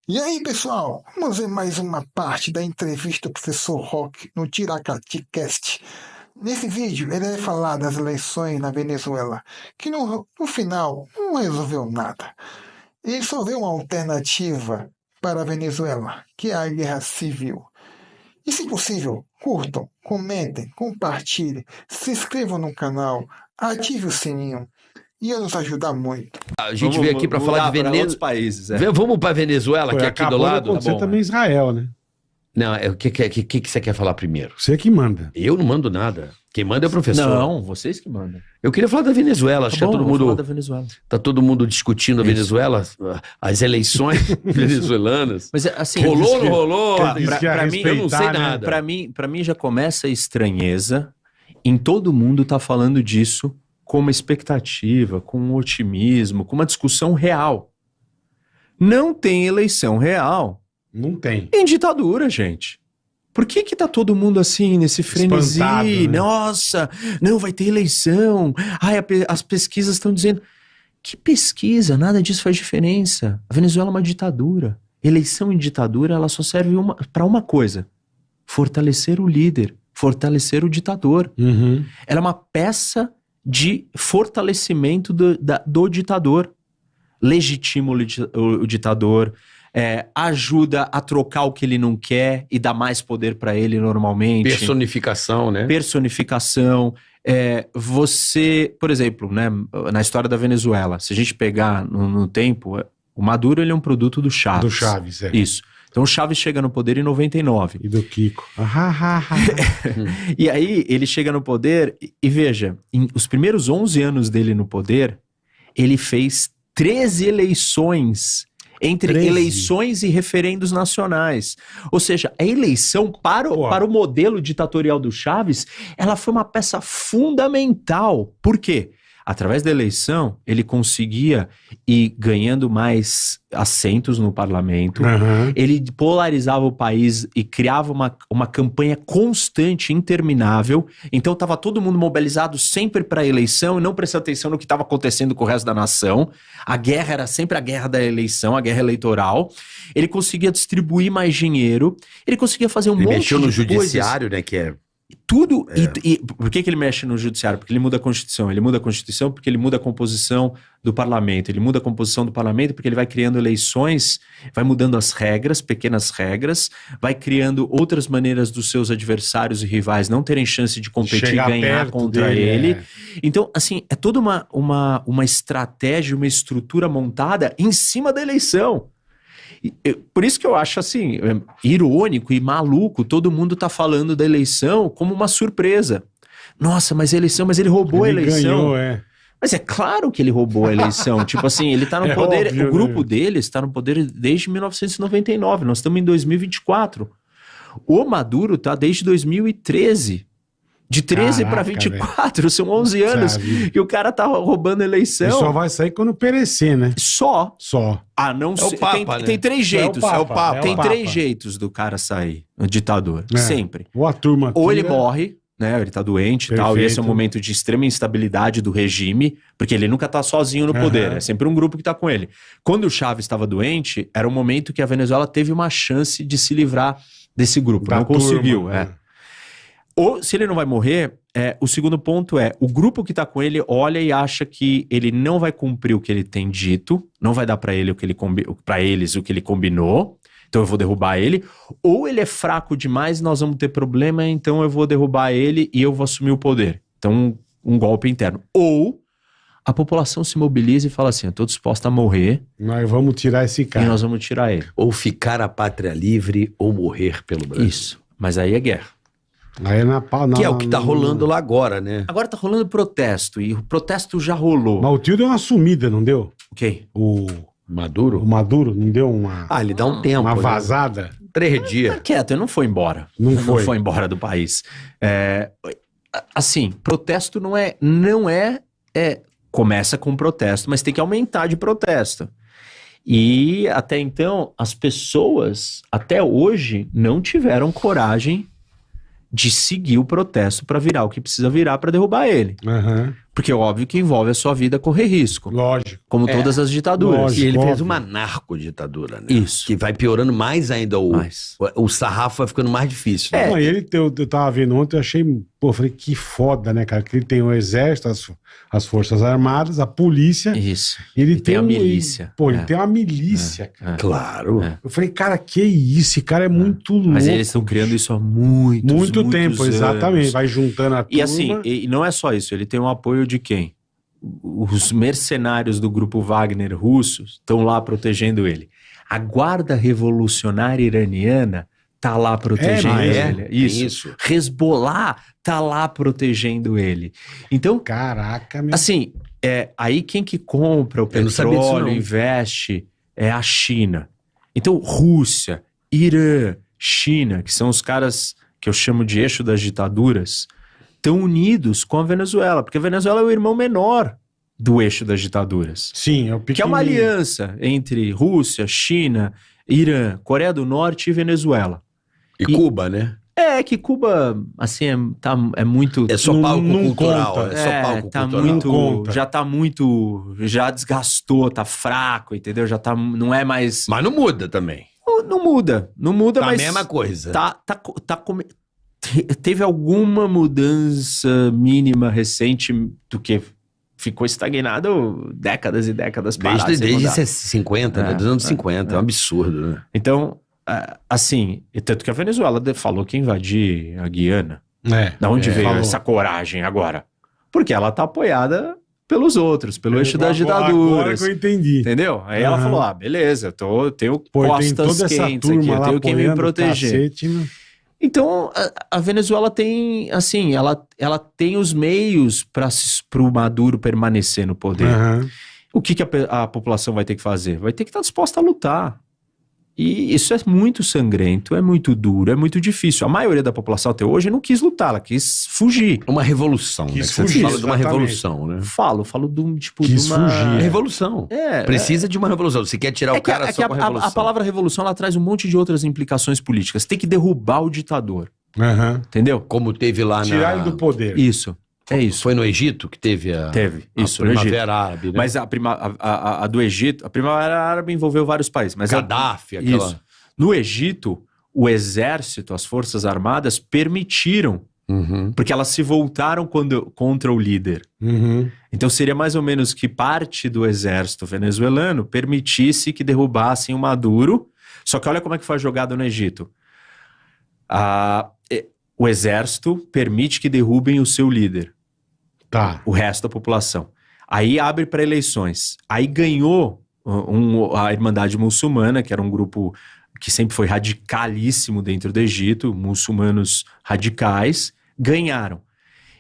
E aí, pessoal, vamos ver mais uma parte da entrevista do professor Rock no Tiracati Cast. Nesse vídeo, ele vai falar das eleições na Venezuela, que no final não resolveu nada. Ele só vê uma alternativa para a Venezuela, que é a guerra civil. E se possível, curtam, comentem, compartilhem, se inscrevam no canal, ative o sininho. Ia nos ajudar muito. A gente veio aqui para falar de outros países. Vamos para Venezuela, que é aqui do lado. Você também Israel, né? Não, o que você quer falar primeiro? Você que manda. Eu não mando nada. Quem manda é o professor. Não, vocês que mandam. Eu queria falar da Venezuela. Acho que Falar da tá Venezuela. todo mundo discutindo a Venezuela, as eleições venezuelanas. Mas assim, Rolou ou não rolou? Pra mim, eu não sei né? nada. Pra mim já começa a estranheza em todo mundo tá falando disso com uma expectativa, com um otimismo, com uma discussão real. Não tem eleição real. Não tem. Em ditadura, gente. Por que tá todo mundo assim, nesse frenesi? Espantado, né? Nossa, não vai ter eleição. Ai, as pesquisas estão dizendo... Que pesquisa? Nada disso faz diferença. A Venezuela é uma ditadura. Eleição em ditadura, ela só serve para uma coisa. Fortalecer o líder. Fortalecer o ditador. Uhum. Ela é uma peça de fortalecimento do ditador. Legitima o ditador, ajuda a trocar o que ele não quer e dá mais poder para ele normalmente. Personificação, né? Personificação. Você, por exemplo, né, na história da Venezuela, se a gente pegar no tempo, o Maduro ele é um produto do Chávez. Do Chávez, é. Isso. Então o Chávez chega no poder em 99. E do Kiko. E aí ele chega no poder e veja, os primeiros 11 anos dele no poder, ele fez 13 eleições, entre 13. eleições e referendos nacionais. Ou seja, a eleição para o modelo ditatorial do Chávez, ela foi uma peça fundamental. Por quê? Através da eleição, ele conseguia ir ganhando mais assentos no parlamento, ele polarizava o país e criava uma campanha constante, interminável. Então estava todo mundo mobilizado sempre para a eleição e não prestando atenção no que estava acontecendo com o resto da nação. A guerra era sempre a guerra da eleição, a guerra eleitoral. Ele conseguia distribuir mais dinheiro, ele conseguia fazer um monte de coisas. Ele mexeu no judiciário, né, que é... Tudo, e por que ele mexe no judiciário? Porque ele muda a Constituição. Ele muda a Constituição porque ele muda a composição do parlamento. Ele muda a composição do parlamento porque ele vai criando eleições, vai mudando as regras, pequenas regras, vai criando outras maneiras dos seus adversários e rivais não terem chance de competir e ganhar contra ele. Então, assim, é toda uma estratégia, uma estrutura montada em cima da eleição. Por isso que eu acho assim, irônico e maluco, todo mundo tá falando da eleição como uma surpresa. Nossa, mas a eleição, mas ele roubou a eleição. Ganhou, Mas é claro que ele roubou a eleição. Tipo assim, ele tá no poder, óbvio, o grupo dele está no poder desde 1999, nós estamos em 2024. O Maduro tá desde 2013. De 13 para 24, são 11 anos que o cara tá roubando a eleição. E só vai sair quando perecer, né? Só. Ah, não sei. Tem três jeitos. É o Papa. Tem três jeitos do cara sair, o ditador. Sempre. Ou a turma Ou ele morre, né? Ele tá doente e tal. E esse é um momento de extrema instabilidade do regime, porque ele nunca tá sozinho no poder. É sempre um grupo que tá com ele. Quando o Chávez estava doente, era um momento que a Venezuela teve uma chance de se livrar desse grupo. Não conseguiu, Ou, se ele não vai morrer, o segundo ponto o grupo que tá com ele olha e acha que ele não vai cumprir o que ele tem dito, não vai dar pra ele para eles o que ele combinou, então eu vou derrubar ele. Ou ele é fraco demais e nós vamos ter problema, então eu vou derrubar ele e eu vou assumir o poder. Então, um golpe interno. Ou a população se mobiliza e fala assim, eu tô disposta a morrer. Nós vamos tirar esse cara. E nós vamos tirar ele. Ou ficar a pátria livre ou morrer pelo Brasil. Isso, mas aí é guerra. Aí que é o que tá rolando lá agora, né? Agora tá rolando protesto, e o protesto já rolou. Mas o tio deu uma sumida, não deu? Ok. O Maduro? O Maduro não deu uma... ele dá um tempo. Uma vazada? 3 dias. Tá quieto, ele não foi embora. Não foi embora do país. Assim, protesto não é... Começa com protesto, mas tem que aumentar de protesto. E até então, as pessoas, até hoje, não tiveram coragem de seguir o protesto para virar o que precisa virar para derrubar ele. Porque é óbvio que envolve a sua vida correr risco. Lógico. Como todas as ditaduras. Lógico. E ele fez óbvio. uma narcoditadura, né? Isso. Que vai piorando mais ainda Mas... o sarrafo vai ficando mais difícil. Né? Não, e ele, eu tava vendo ontem, eu achei, pô, eu falei, que foda, né, cara? Que ele tem o exército, as forças armadas, a polícia. Isso. E ele tem a milícia. Pô, ele tem uma milícia, cara. Claro. É. Eu falei, cara, que isso? Esse cara é muito louco. Mas eles estão criando isso há muitos tempo, anos. exatamente. Vai juntando a turma. E assim, e não é só isso, ele tem o apoio de quem? Os mercenários do grupo Wagner russos estão lá protegendo ele. A guarda revolucionária iraniana tá lá protegendo ele. Isso. Hezbollah tá lá protegendo ele. Então, Caraca, meu. assim, aí quem que compra o Eu não sabia disso, petróleo, não. investe, é a China. Então, Rússia, Irã, China, que são os caras que eu chamo de eixo das ditaduras, estão unidos com a Venezuela, porque a Venezuela é o irmão menor do eixo das ditaduras. Sim, é o Que é uma pequenininho. aliança entre Rússia, China, Irã, Coreia do Norte e Venezuela. E Cuba, né? Que Cuba, assim, é muito... É só Não- palco não cultural. conta. É só palco tá cultural. muito, Não conta. já desgastou, tá fraco, entendeu? Não é mais... Mas não muda também. Não muda, Tá mas... a mesma coisa. Teve alguma mudança mínima recente do que ficou estagnado décadas e décadas parado. Desde 50, né? Dos anos 50. É um é. absurdo, né? Então, assim, e tanto que a Venezuela falou que ia invadir a Guiana. Da onde veio falou. essa coragem agora? Porque ela tá apoiada pelos outros, pelo eixo das Agora ditaduras. que eu entendi. Entendeu? Aí ela Aham. falou, beleza, eu tenho Pô, tem costas toda essa quentes aqui, turma eu lá tenho quem me apoiando o proteger. cacete, né? Então, a Venezuela tem, assim, ela tem os meios para o Maduro permanecer no poder. Aham. O que a população vai ter que fazer? Vai ter que estar disposta a lutar. E isso é muito sangrento, é muito duro, é muito difícil. A maioria da população até hoje não quis lutar, ela quis fugir. Uma revolução, né? Quis Você fugir, fala de uma exatamente. revolução, né? Falo de um tipo Quis de uma... fugir. É revolução. Precisa de uma revolução. Você quer tirar o cara só com a revolução. A palavra revolução ela traz um monte de outras implicações políticas. Tem que derrubar o ditador, Aham. entendeu? Como teve lá Tirar ele do poder. Isso, é isso. Foi no Egito que teve a Isso, no Egito. Primavera Árabe, né? Mas a do Egito, a Primavera Árabe envolveu vários países. Mas Gaddafi, aquela... Isso. No Egito, o exército, as forças armadas permitiram, Uhum. porque elas se voltaram contra o líder. Uhum. Então seria mais ou menos que parte do exército venezuelano permitisse que derrubassem o Maduro. Só que olha como é que foi jogado no Egito. O exército permite que derrubem o seu líder, Tá. o resto da população. Aí abre para eleições. Aí ganhou a Irmandade Muçulmana, que era um grupo que sempre foi radicalíssimo dentro do Egito, muçulmanos radicais, ganharam.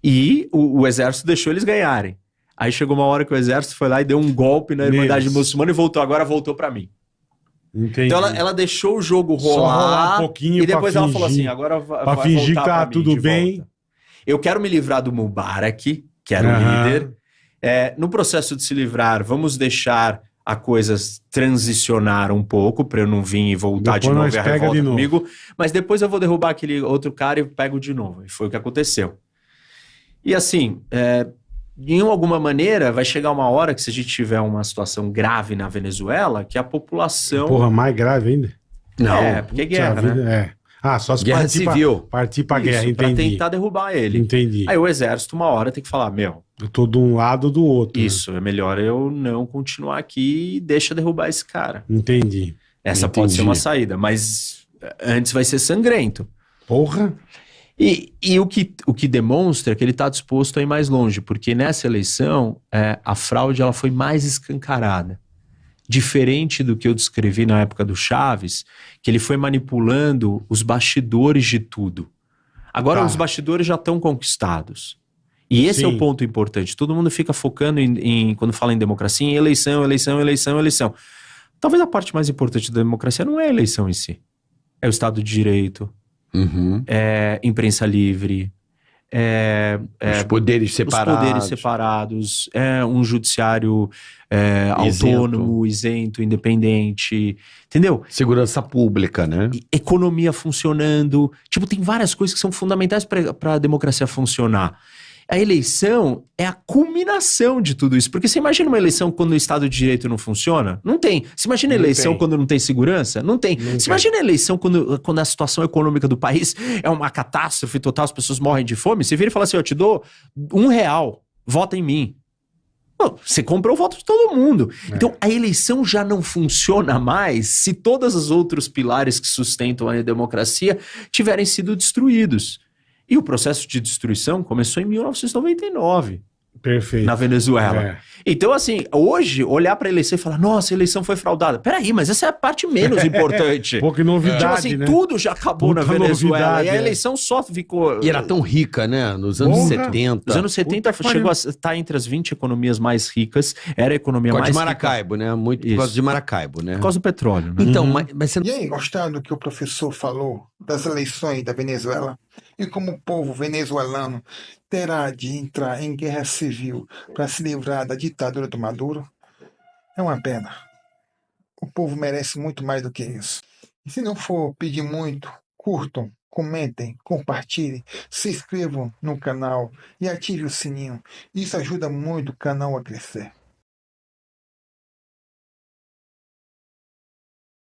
E o exército deixou eles ganharem. Aí chegou uma hora que o exército foi lá e deu um golpe na Irmandade Neles. Muçulmana e voltou para mim. Entendi. Então ela deixou o jogo Só rolar um pouquinho e depois pra ela falou fingir. assim, agora vai Pra fingir voltar que tá pra mim tudo de bem. volta. Eu quero me livrar do Mubarak, que era o Aham. líder. No processo de se livrar, vamos deixar a coisa transicionar um pouco para eu não vir e voltar Depois de novo nós e a pega revolta de novo. comigo, mas depois eu vou derrubar aquele outro cara e pego de novo. E foi o que aconteceu. E assim, de alguma maneira vai chegar uma hora que se a gente tiver uma situação grave na Venezuela, que a população... Porra, mais grave ainda. Não. porque é Puta guerra, vida, né? Só se Guerra partir civil. Partir pra guerra, Isso, pra entendi. tentar derrubar ele. Entendi. Aí o exército uma hora tem que falar, Eu tô de um lado ou do outro. né? isso, é melhor eu não continuar aqui e deixa derrubar esse cara. Entendi. Essa Entendi. pode ser uma saída, mas antes vai ser sangrento. Porra. E o que demonstra que ele está disposto a ir mais longe, porque nessa eleição a fraude ela foi mais escancarada. Diferente do que eu descrevi na época do Chaves, que ele foi manipulando os bastidores de tudo. Agora os bastidores já estão conquistados. E esse é Sim. o ponto importante. Todo mundo fica focando quando fala em democracia, em eleição, eleição, eleição, eleição. Talvez a parte mais importante da democracia não é a eleição em si. É o Estado de Direito, Uhum. é imprensa livre, Os poderes separados. os poderes separados, um judiciário autônomo, isento, independente, entendeu? Segurança pública, né? E economia funcionando. Tipo, tem várias coisas que são fundamentais para a democracia funcionar. A eleição é a culminação de tudo isso. Porque você imagina uma eleição quando o Estado de Direito não funciona? Não tem. Você imagina a eleição quando não tem segurança? Não tem. Você imagina a eleição quando a situação econômica do país é uma catástrofe total, as pessoas morrem de fome? Você vira e fala assim, eu te dou R$1, vota em mim. Pô, você comprou o voto de todo mundo. Então, a eleição já não funciona mais se todos os outros pilares que sustentam a democracia tiverem sido destruídos. E o processo de destruição começou em 1999. Perfeito. Na Venezuela. Então, assim, hoje, olhar para a eleição e falar, nossa, a eleição foi fraudada. Peraí, mas essa é a parte menos importante. Pô, que novidade, tipo assim, né? tudo já acabou Puta na Venezuela. novidade, e a eleição só ficou... E era tão rica, né? Nos anos 70. Nos anos 70 chegou a estar entre as 20 economias mais ricas. Era a economia mais rica. Por causa de Maracaibo, né? Muito por causa de Maracaibo, né? Por causa do petróleo, né? Então, mas você... E aí, gostaram do que o professor falou das eleições da Venezuela? E como o povo venezuelano terá de entrar em guerra civil para se livrar da ditadura do Maduro? É uma pena. O povo merece muito mais do que isso. E se não for pedir muito, curtam, comentem, compartilhem, se inscrevam no canal e ativem o sininho. Isso ajuda muito o canal a crescer.